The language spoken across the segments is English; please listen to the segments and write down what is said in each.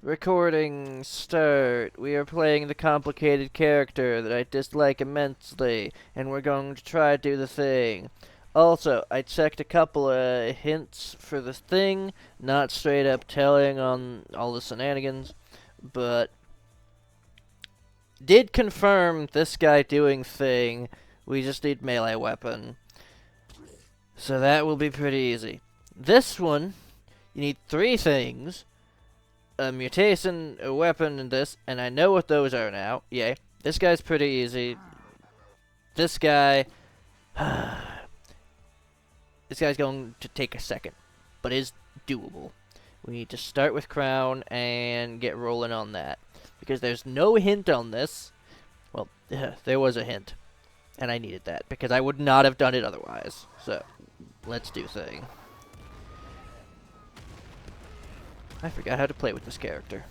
Recording start. We are playing the complicated character that I dislike immensely, and we're going to try to do the thing. Also, I checked a couple of hints for the thing, not straight up telling on all the shenanigans, but did confirm this guy doing thing. We just need melee weapon. So that will be pretty easy. This one, you need three things. A mutation, a weapon, and this, and I know what those are now. Yay. This guy's pretty easy. This guy... this guy's going to take a second, but is doable. We need to start with Crown and get rolling on that. Because there's no hint on this. Well, there was a hint. And I needed that, because I would not have done it otherwise. So, let's do thing. I forgot how to play with this character.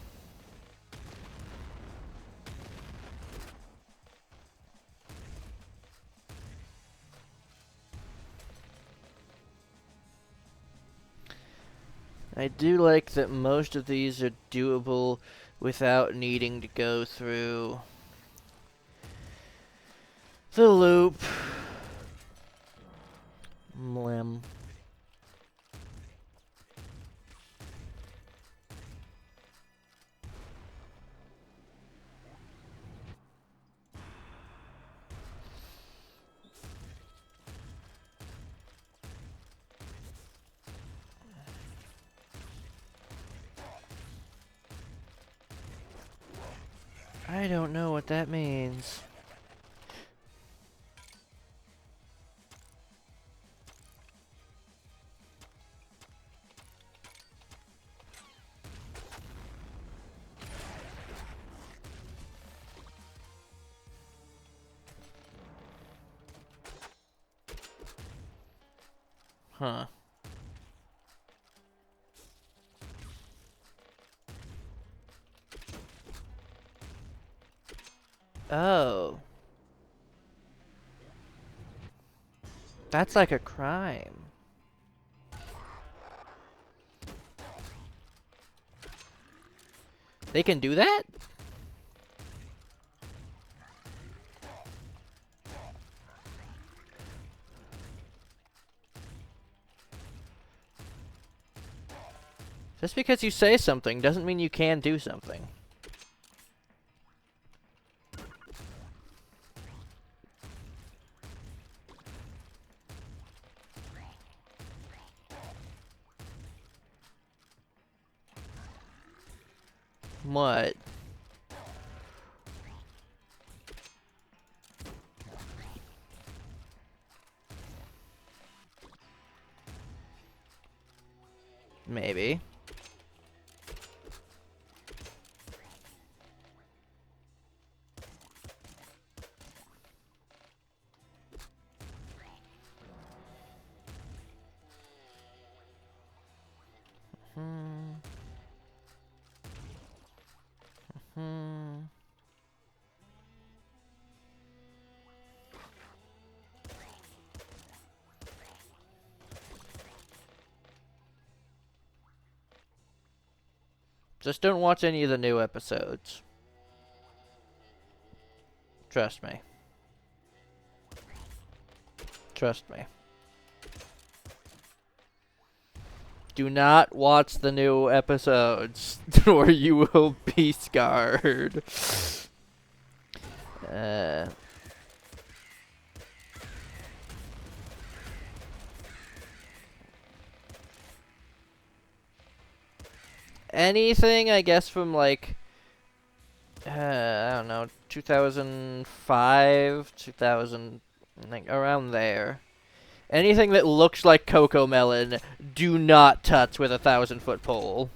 I do like that most of these are doable without needing to go through the loop. Mlem. I don't know what that means. Huh. Oh. That's like a crime. They can do that? Just because you say something doesn't mean you can do something. What? Maybe. Hmm. Hmm. Just don't watch any of the new episodes. Trust me. Trust me. Do not watch the new episodes, or you will be scarred. Uh... Anything, I guess, from like, I don't know, 2005, 2000, like around there. Anything that looks like Coco Melon, do not touch with a 1,000-foot pole.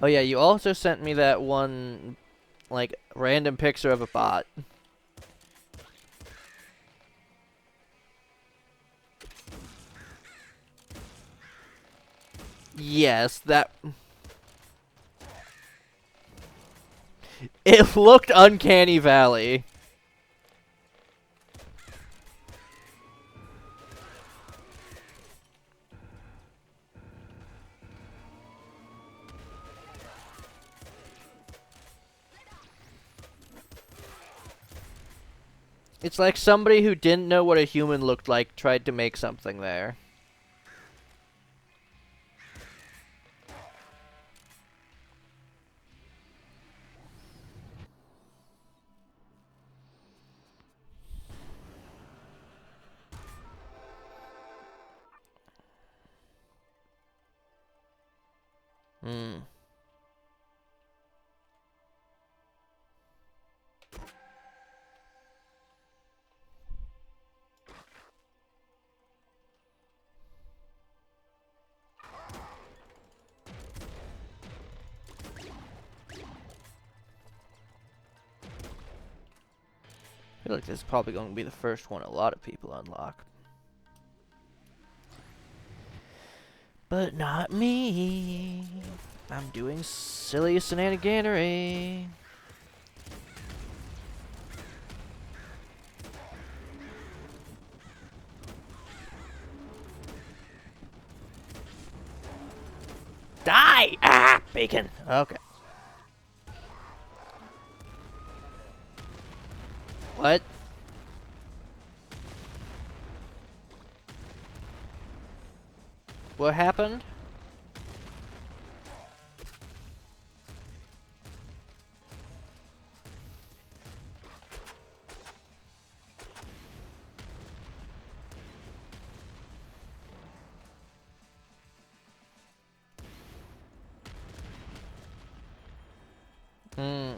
Oh yeah, you also sent me that one, like, random picture of a bot. Yes, that... It looked Uncanny Valley. It's like somebody who didn't know what a human looked like tried to make something there. Hmm. I feel like this is probably going to be the first one a lot of people unlock. But not me. I'm doing silly shenaniganery. Die! Ah! Bacon! Okay. What? What happened? Hmm.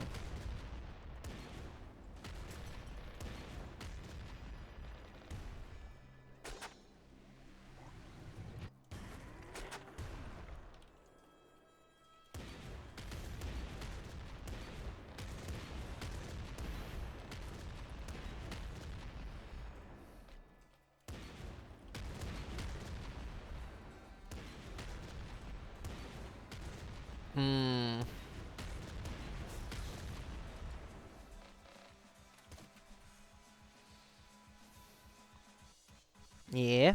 Hmm. Yeah.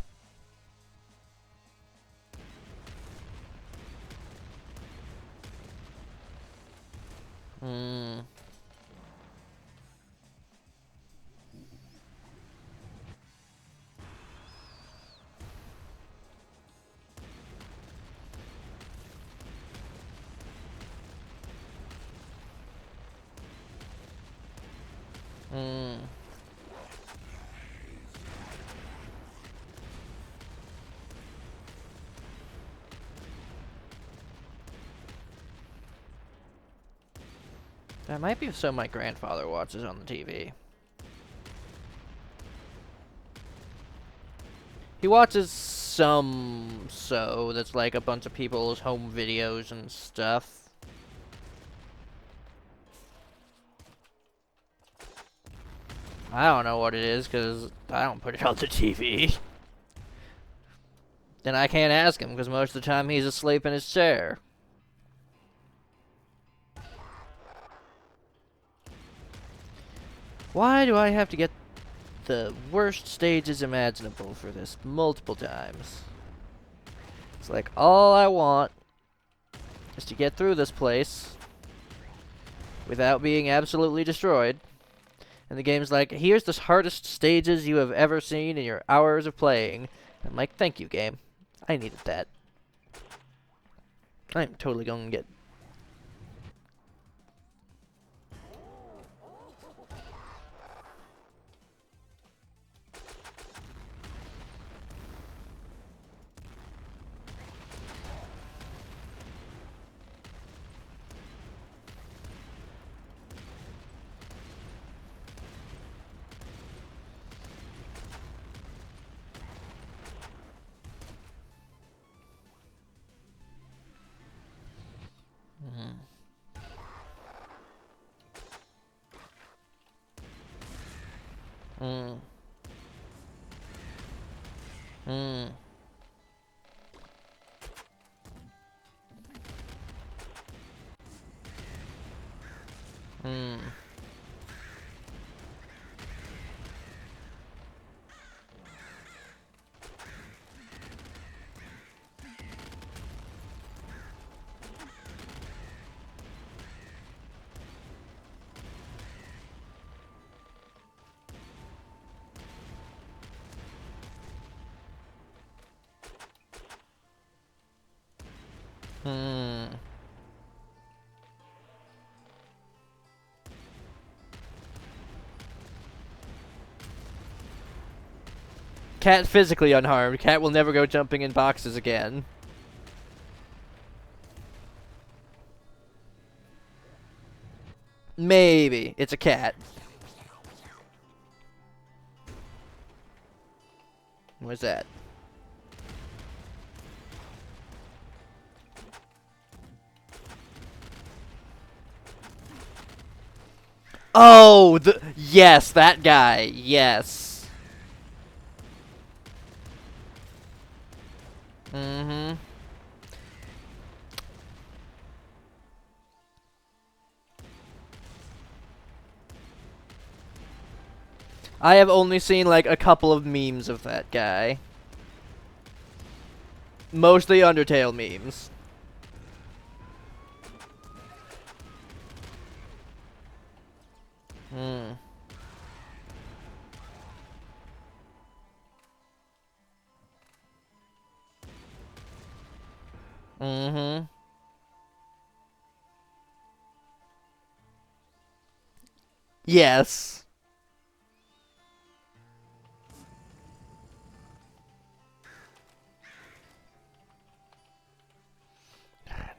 Hmm. Hmm. That might be so my grandfather watches on the TV. He watches that's like a bunch of people's home videos and stuff. I don't know what it is because I don't put it on the TV. Then I can't ask him because most of the time he's asleep in his chair. Why do I have to get the worst stages imaginable for this multiple times? It's like all I want is to get through this place without being absolutely destroyed. And the game's like, here's the hardest stages you have ever seen in your hours of playing. I'm like, thank you, game. I needed that. I'm totally going to get... Mm. Mm. Mm. Mm. Hmm. Cat physically unharmed. Cat will never go jumping in boxes again. Maybe. It's a cat. What's that? Oh, yes, that guy. Yes. Mm-hmm. I have only seen like a couple of memes of that guy. Mostly Undertale memes. Hmm. Mm-hmm. Yes.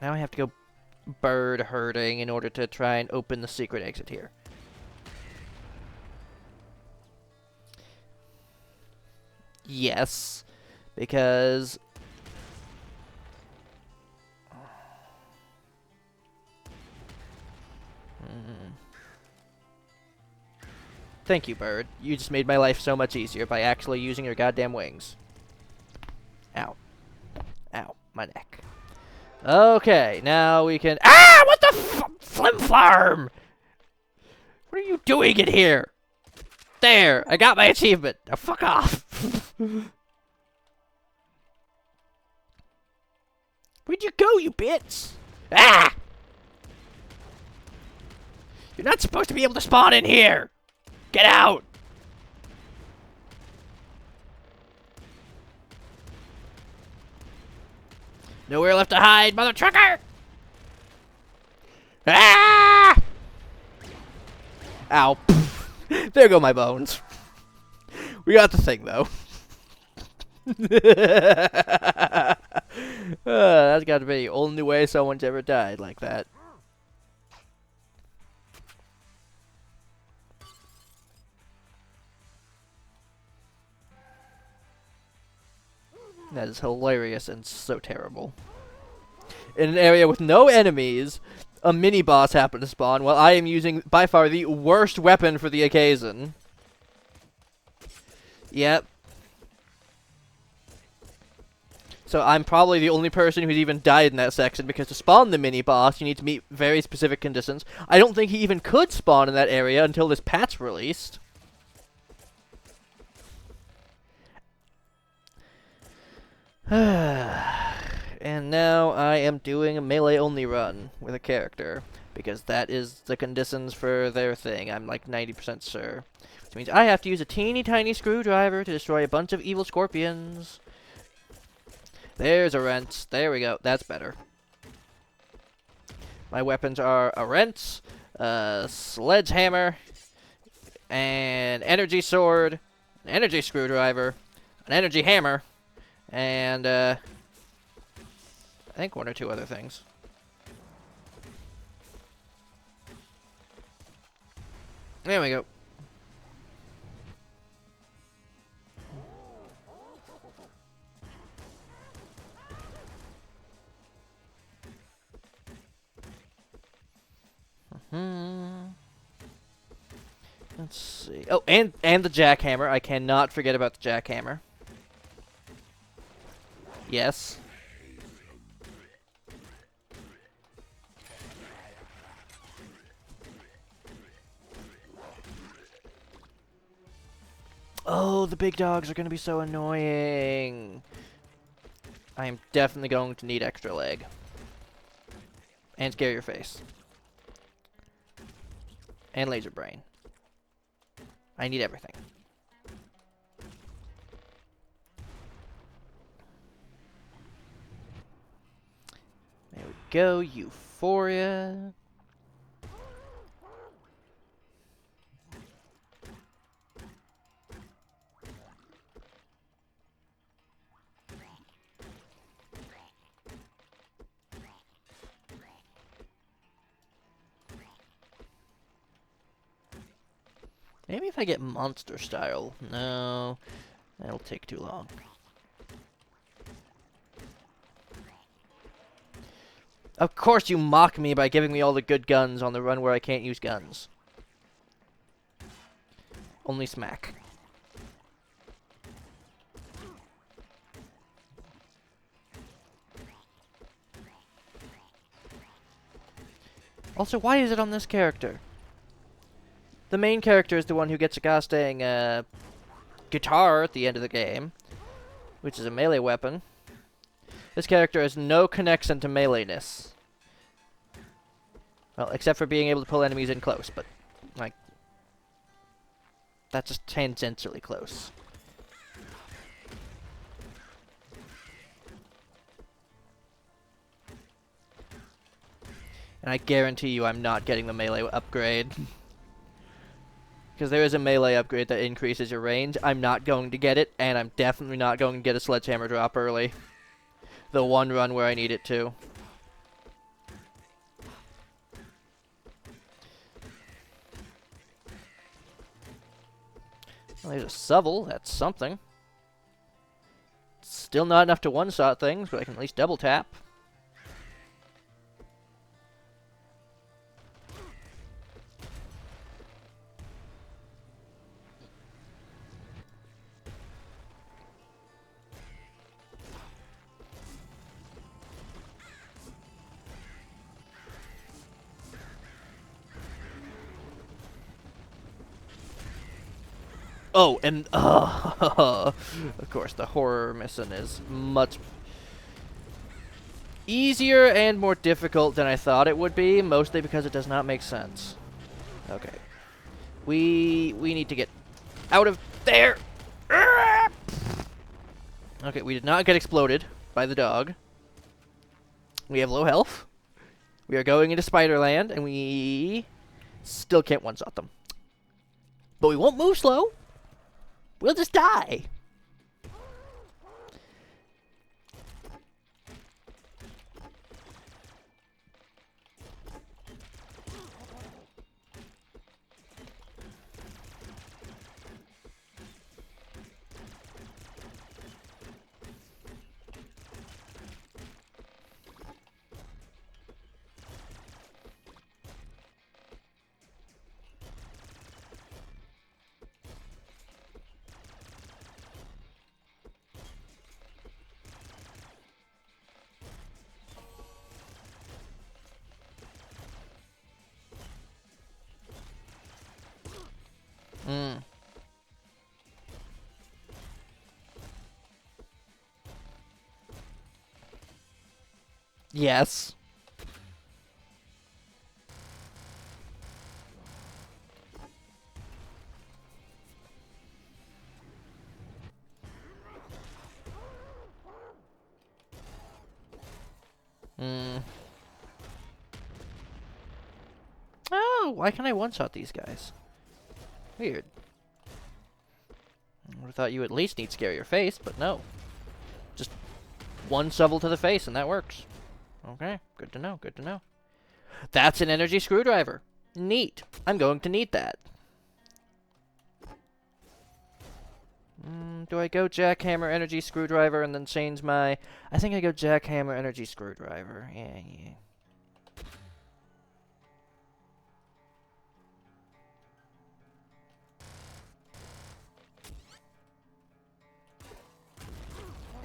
Now I have to go bird herding in order to try and open the secret exit here. Yes. Because... Thank you, bird. You just made my life so much easier by actually using your goddamn wings. Ow. Ow. My neck. Okay, now we can... Ah! What the flim farm? What are you doing in here? There! I got my achievement! Now fuck off! Where'd you go, you bitch? Ah! You're not supposed to be able to spawn in here! Get out! Nowhere left to hide, mother trucker! Ah! Ow. There go my bones. We got the thing, though. That's got to be the only way someone's ever died like that. That is hilarious and so terrible. In an area with no enemies, a mini-boss happened to spawn while I am using, by far, the worst weapon for the occasion. Yep. So I'm probably the only person who's even died in that section, because to spawn the mini-boss, you need to meet very specific conditions. I don't think he even could spawn in that area until this patch released. And now I am doing a melee-only run with a character, because that is the conditions for their thing, I'm like 90% sure. Which means I have to use a teeny tiny screwdriver to destroy a bunch of evil scorpions. There's a wrench. There we go. That's better. My weapons are a wrench, a sledgehammer, an energy sword, an energy screwdriver, an energy hammer, and I think one or two other things. There we go. Let's see. Oh, and the jackhammer. I cannot forget about the jackhammer. Yes. Oh, the big dogs are going to be so annoying. I am definitely going to need extra leg. And scare your face. And laser brain. I need everything. go, Euphoria. Maybe if I get monster style. No, that'll take too long. Of course you mock me by giving me all the good guns on the run where I can't use guns. Only smack. Also, why is it on this character? The main character is the one who gets a goddamn guitar at the end of the game, which is a melee weapon. This character has no connection to meleeness. Well, except for being able to pull enemies in close, but, like, that's just tangentially close. And I guarantee you I'm not getting the melee upgrade. Because there is a melee upgrade that increases your range. I'm not going to get it, and I'm definitely not going to get a sledgehammer drop early. The one run where I need it to. Well, there's a shovel. That's something. Still not enough to one-shot things, but I can at least double tap. Oh, and of course, the horror mission is much easier and more difficult than I thought it would be, mostly because it does not make sense. Okay. We need to get out of there. Okay, we did not get exploded by the dog. We have low health. We are going into Spiderland, and we still can't one-shot them. But we won't move slow. We'll just die. Yes. Oh, why can't I one-shot these guys? Weird. I would have thought you at least need scare your face, but no. Just one shovel to the face and that works. Okay, good to know, good to know. That's an energy screwdriver. Neat. I'm going to need that. Do I go jackhammer, energy screwdriver, and then change my... I think I go jackhammer, energy screwdriver. Yeah.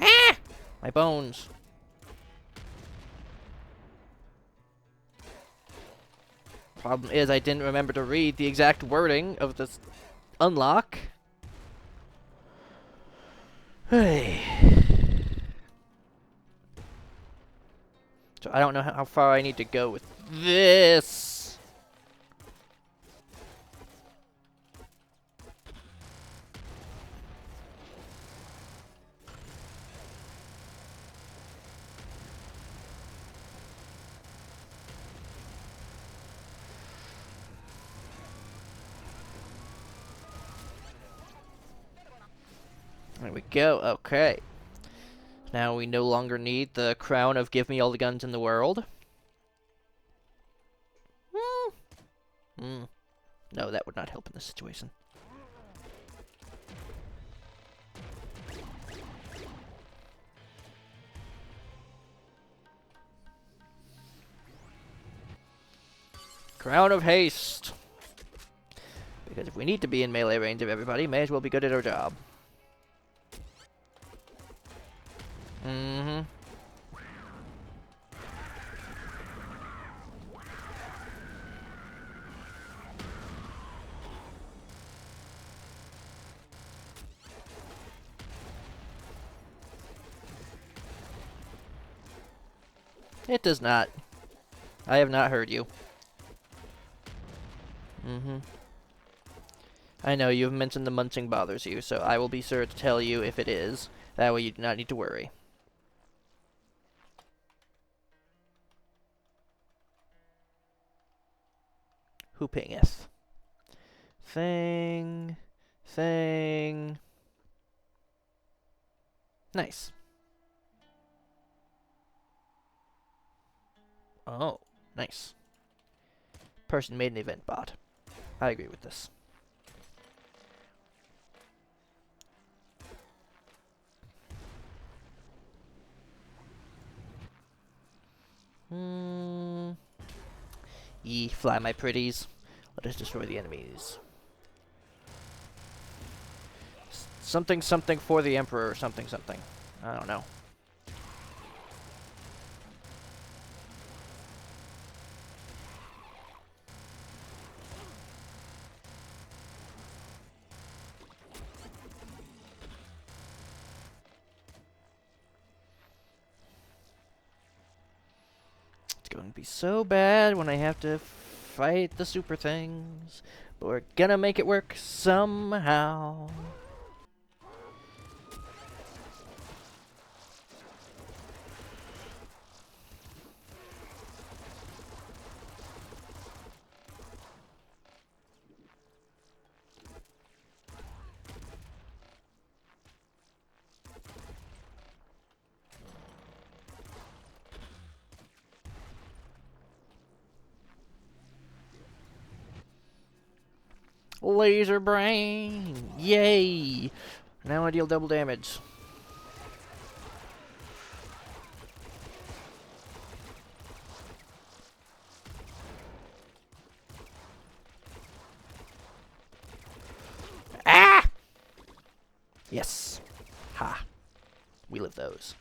Ah! My bones. Problem is, I didn't remember to read the exact wording of this unlock. Hey. So I don't know how far I need to go with this. There we go. Okay. Now we no longer need the crown of give me all the guns in the world. No, that would not help in this situation. Crown of haste. Because if we need to be in melee range of everybody, may as well be good at our job. Mm-hmm. It does not. I have not heard you. Mm-hmm. I know, you've mentioned the munching bothers you, so I will be sure to tell you if it is. That way you do not need to worry. Who pingeth? Thing. Nice. Oh, nice. Person made an event bot. I agree with this. Ye fly, my pretties. Let us destroy the enemies. Something for the Emperor, something. I don't know. It's going to be so bad when I have to fight the super things. But we're gonna make it work somehow. Laser brain! Yay! Now I deal double damage. Ah! Yes. Ha. We live those.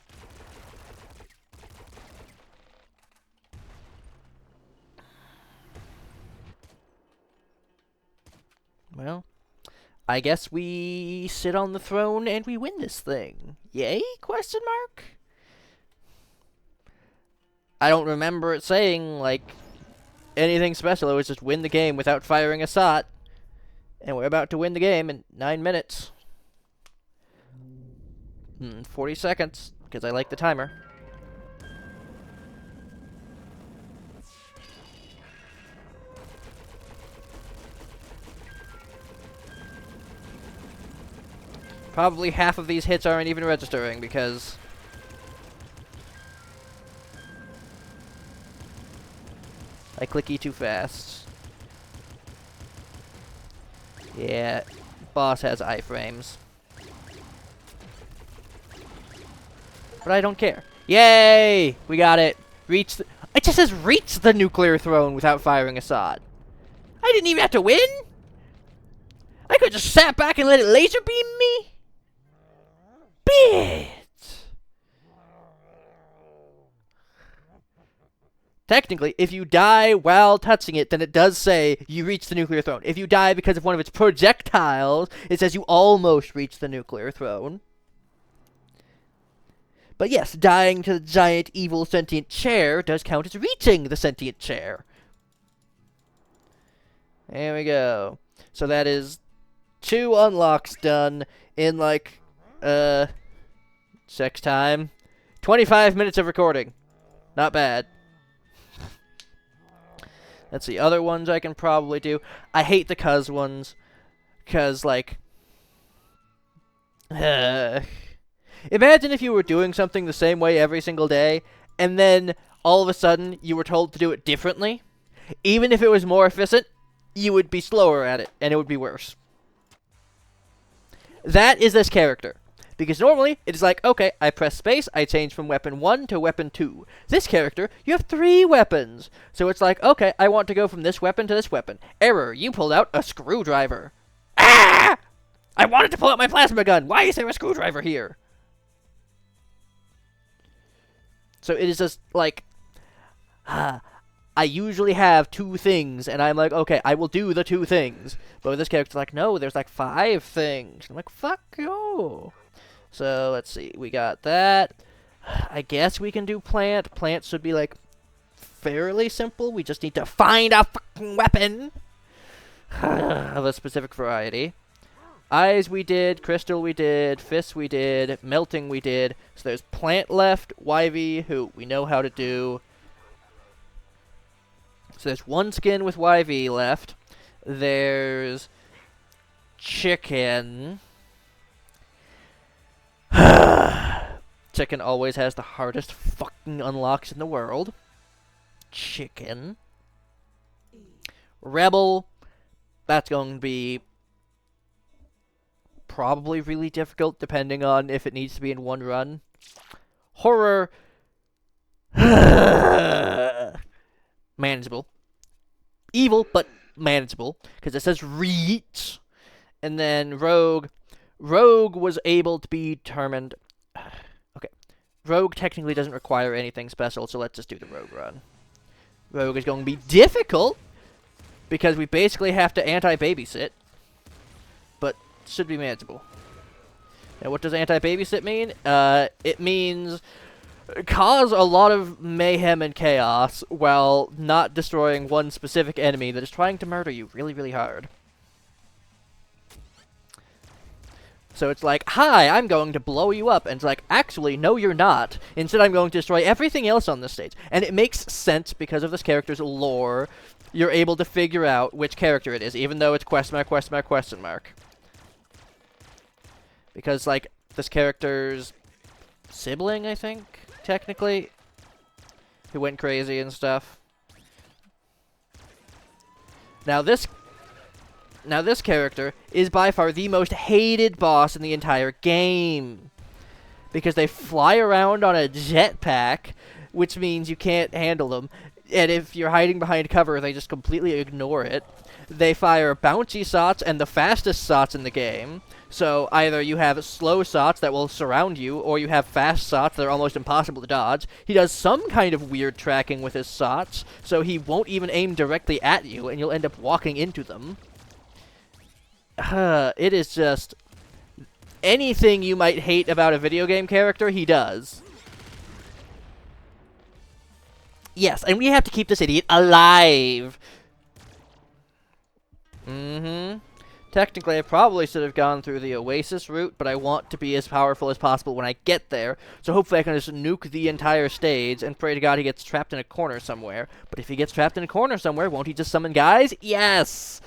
Well, I guess we sit on the throne and we win this thing. Yay? Question mark? I don't remember it saying, like, anything special. It was just win the game without firing a shot. And we're about to win the game in 9 minutes. 40 seconds, because I like the timer. Probably half of these hits aren't even registering because I click E too fast. Yeah, boss has iframes. But I don't care. Yay! We got it. Reach the... It just says reach the nuclear throne without firing a shot. I didn't even have to win! I could just sat back and let it laser beam me? Bitch! Technically, if you die while touching it, then it does say you reach the nuclear throne. If you die because of one of its projectiles, it says you almost reached the nuclear throne. But yes, dying to the giant evil sentient chair does count as reaching the sentient chair. There we go. So that is 2 unlocks done in like, sex time. 25 minutes of recording. Not bad. Let's see, other ones I can probably do. I hate the cuz ones, cuz, like, Imagine if you were doing something the same way every single day, and then all of a sudden you were told to do it differently. Even if it was more efficient, you would be slower at it, and it would be worse. That is this character. Because normally, it is like, okay, I press space, I change from weapon 1 to weapon 2. This character, you have 3 weapons. So it's like, okay, I want to go from this weapon to this weapon. Error, you pulled out a screwdriver. Ah! I wanted to pull out my plasma gun. Why is there a screwdriver here? So it is just like, I usually have 2 things, and I'm like, okay, I will do the 2 things. But with this character's like, no, there's like 5 things. I'm like, fuck you. So let's see, we got that. I guess we can do plant. Plant should be like fairly simple. We just need to find a fucking weapon of a specific variety. Eyes we did, crystal we did, fists we did, melting we did. So there's plant left, YV, who we know how to do. So there's 1 skin with YV left. There's chicken. Chicken always has the hardest fucking unlocks in the world. Chicken. Rebel. That's going to be probably really difficult depending on if it needs to be in 1 run. Horror. Manageable. Evil, but manageable. Because it says reach. And then Rogue. Rogue was able to be determined. Okay. Rogue technically doesn't require anything special, so let's just do the Rogue run. Rogue is going to be difficult. Because we basically have to anti-babysit. But should be manageable. Now what does anti-babysit mean? It means cause a lot of mayhem and chaos while not destroying one specific enemy that is trying to murder you really, really hard. So it's like, hi, I'm going to blow you up. And it's like, actually, no, you're not. Instead, I'm going to destroy everything else on this stage. And it makes sense because of this character's lore. You're able to figure out which character it is, even though it's question mark, question mark, question mark. Because, like, this character's sibling, I think, technically, who went crazy and stuff. Now this character is by far the most hated boss in the entire game. Because they fly around on a jetpack, which means you can't handle them. And if you're hiding behind cover, they just completely ignore it. They fire bouncy shots and the fastest shots in the game. So either you have slow shots that will surround you, or you have fast shots that are almost impossible to dodge. He does some kind of weird tracking with his shots, so he won't even aim directly at you, and you'll end up walking into them. It is just anything you might hate about a video game character, he does. Yes, and we have to keep this idiot alive. Technically, I probably should have gone through the Oasis route, but I want to be as powerful as possible when I get there, so hopefully I can just nuke the entire stage and pray to God he gets trapped in a corner somewhere. But if he gets trapped in a corner somewhere, won't he just summon guys? Yes!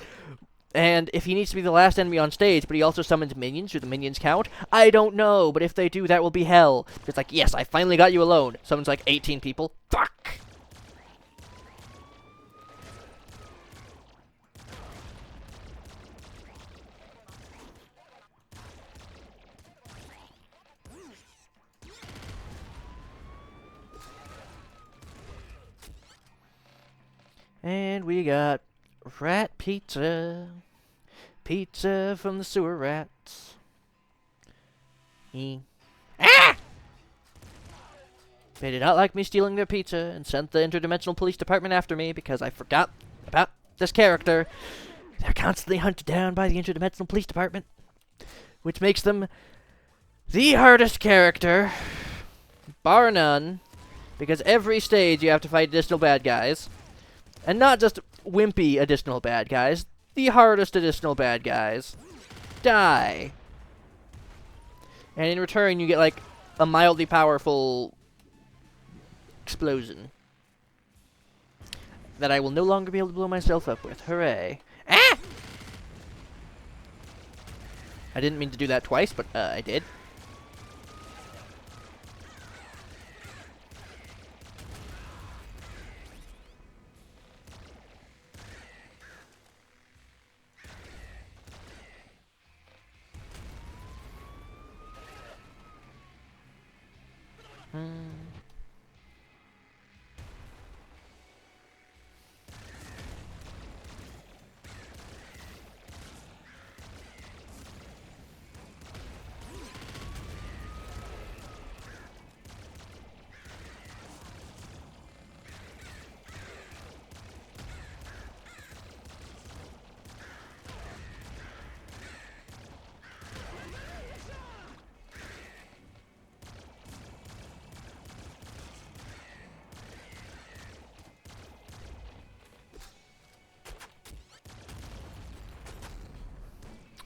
And if he needs to be the last enemy on stage, but he also summons minions, do the minions count? I don't know, but if they do, that will be hell. It's like, yes, I finally got you alone. Summons like 18 people. Fuck! And we got rat pizza. Pizza from the sewer rats. Ah! They did not like me stealing their pizza and sent the interdimensional police department after me because I forgot about this character. They're constantly hunted down by the interdimensional police department, which makes them the hardest character, bar none, because every stage you have to fight additional bad guys. And not just wimpy additional bad guys, the hardest additional bad guys. Die. And in return, you get, like, a mildly powerful explosion that I will no longer be able to blow myself up with. Hooray. Ah! I didn't mean to do that twice, but I did.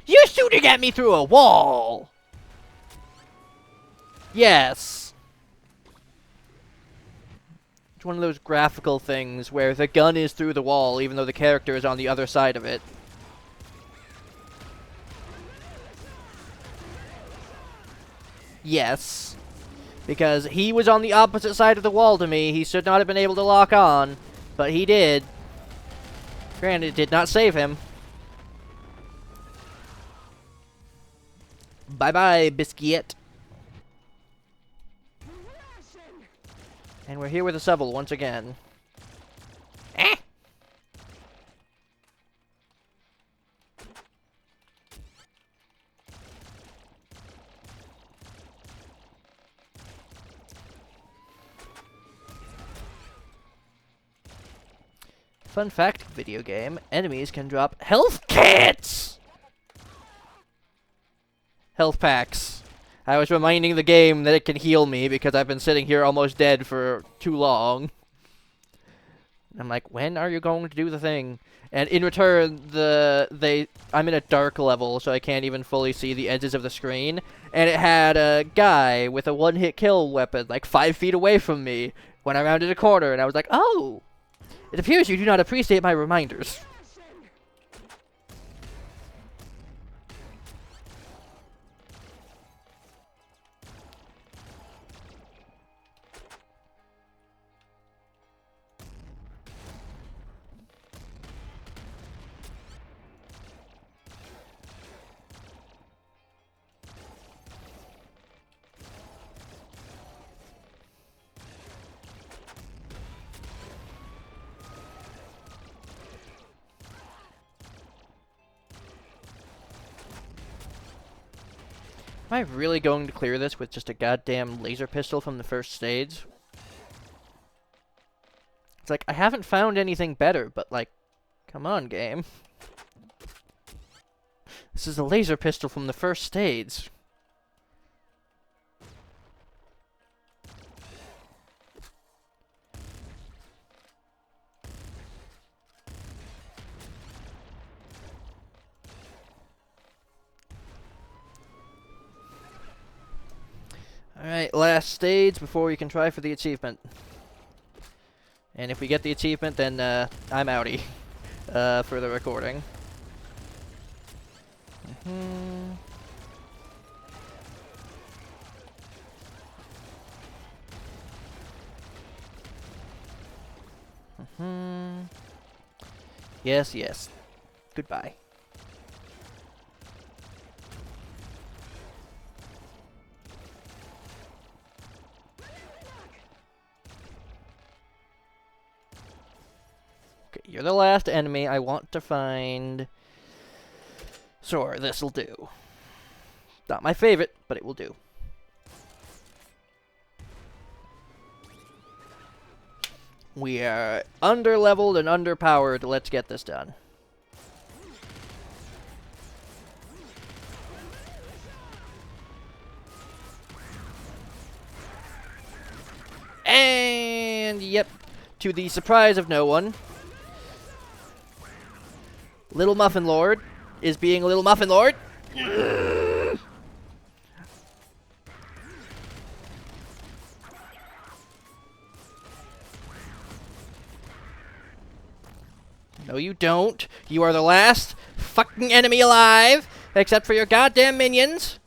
You're shooting at me through a wall! Yes. It's one of those graphical things where the gun is through the wall even though the character is on the other side of it. Yes. Because he was on the opposite side of the wall to me. He should not have been able to lock on, but he did. Granted, it did not save him. Bye-bye, Biscuit. And we're here with a Seville once again. Eh! Fun fact, video game, enemies can drop health kits! Health packs. I was reminding the game that it can heal me because I've been sitting here almost dead for too long. I'm like, when are you going to do the thing? And in return, I'm in a dark level, so I can't even fully see the edges of the screen. And it had a guy with a one-hit kill weapon, like 5 feet away from me, when I rounded a corner, and I was like, oh! It appears you do not appreciate my reminders. Am I really going to clear this with just a goddamn laser pistol from the first stage? It's like, I haven't found anything better, but like, come on, game. This is a laser pistol from the first stage. Alright, last stage before we can try for the achievement. And if we get the achievement, then I'm outie for the recording. Yes, yes. Goodbye. You're the last enemy I want to find. Sure, this'll do. Not my favorite, but it will do. We are under-leveled and underpowered. Let's get this done. And, yep, to the surprise of no one, Little Muffin Lord is being Little Muffin Lord. No, you don't. You are the last fucking enemy alive. Except for your goddamn minions.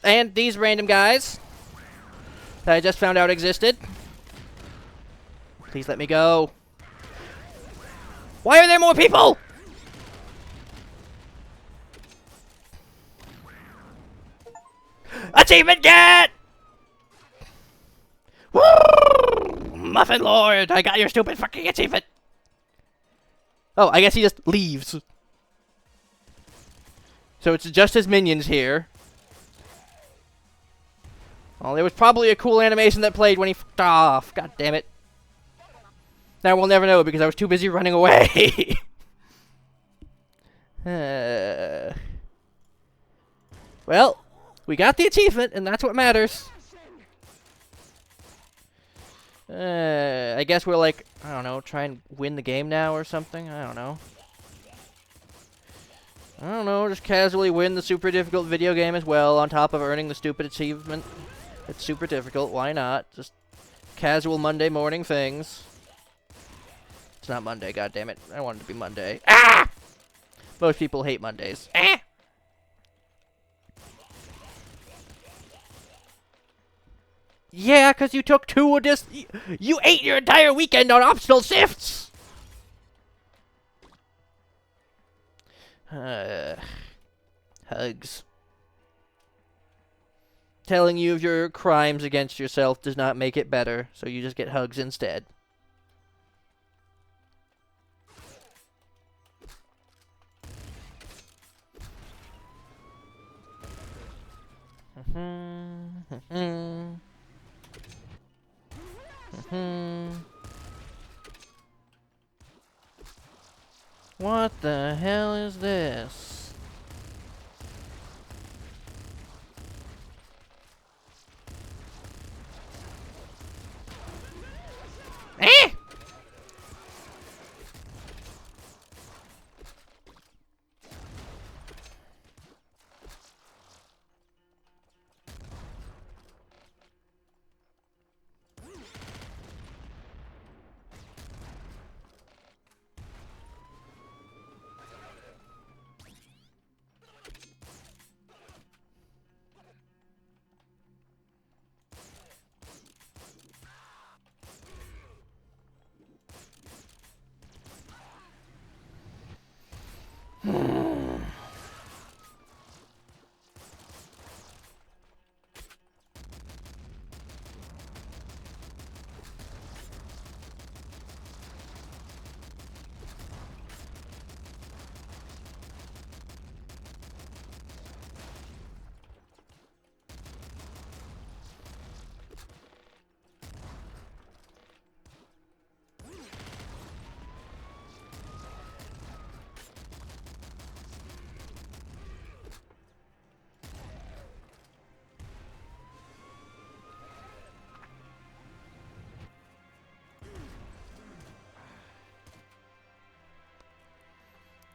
And these random guys. That I just found out existed. Please let me go. Why are there more people? Achievement get! Woo! Muffin Lord, I got your stupid fucking achievement. Oh, I guess he just leaves. So it's just his minions here. Well, there was probably a cool animation that played when he fucked off. God damn it. Now we'll never know because I was too busy running away. Well, we got the achievement, and that's what matters. I guess we're like, I don't know, try and win the game now or something? I don't know. I don't know, just casually win the super difficult video game as well, on top of earning the stupid achievement. It's super difficult, why not? Just casual Monday morning things. It's not Monday, goddammit. I want it to be Monday. Ah! Most people hate Mondays. Ah! Yeah, because you took you ate your entire weekend on optional shifts! Hugs. Telling you of your crimes against yourself does not make it better, so you just get hugs instead. What the hell is this? Eh!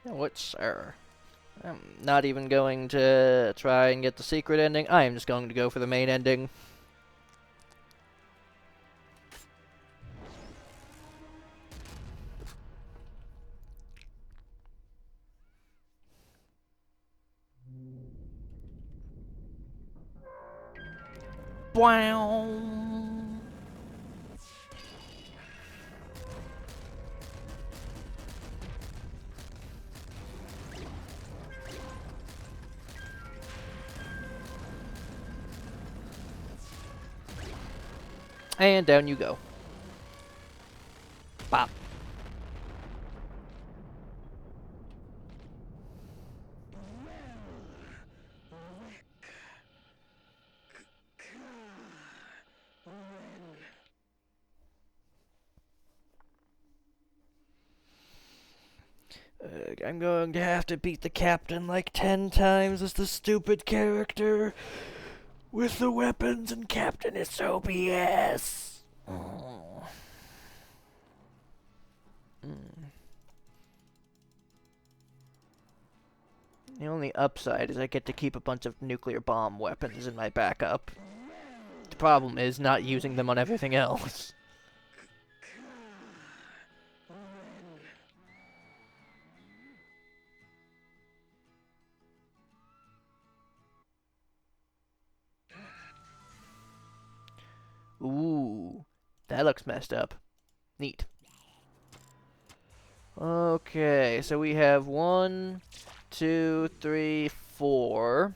What, sir? I'm not even going to try and get the secret ending. I am just going to go for the main ending. Wow. And down you go. Bop. I'm going to have to beat the captain like 10 times as the stupid character with the weapons, and captain is so BS. Oh. The only upside is I get to keep a bunch of nuclear bomb weapons in my backup. The problem is not using them on everything else. Ooh, that looks messed up. Neat. Okay, so we have 1, 2, 3, 4,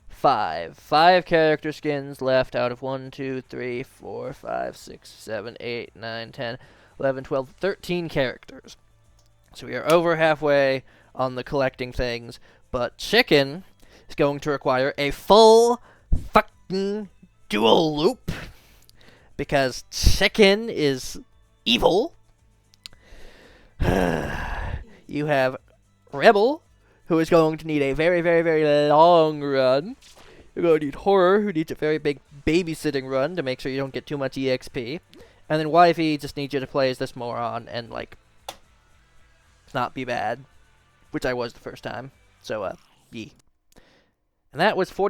5. 5 character skins left out of 1, 2, 3, 4, 5, 6, 7, 8, 9, 10, 11, 12, 13 characters. So we are over halfway on the collecting things, but Chicken is going to require a full fucking dual loop because Chicken is evil. You have Rebel, who is going to need a very, very, very long run. You're going to need Horror, who needs a very big babysitting run to make sure you don't get too much EXP. And then Wifey just needs you to play as this moron and, like, not be bad, which I was the first time. So, yee. And that was 40.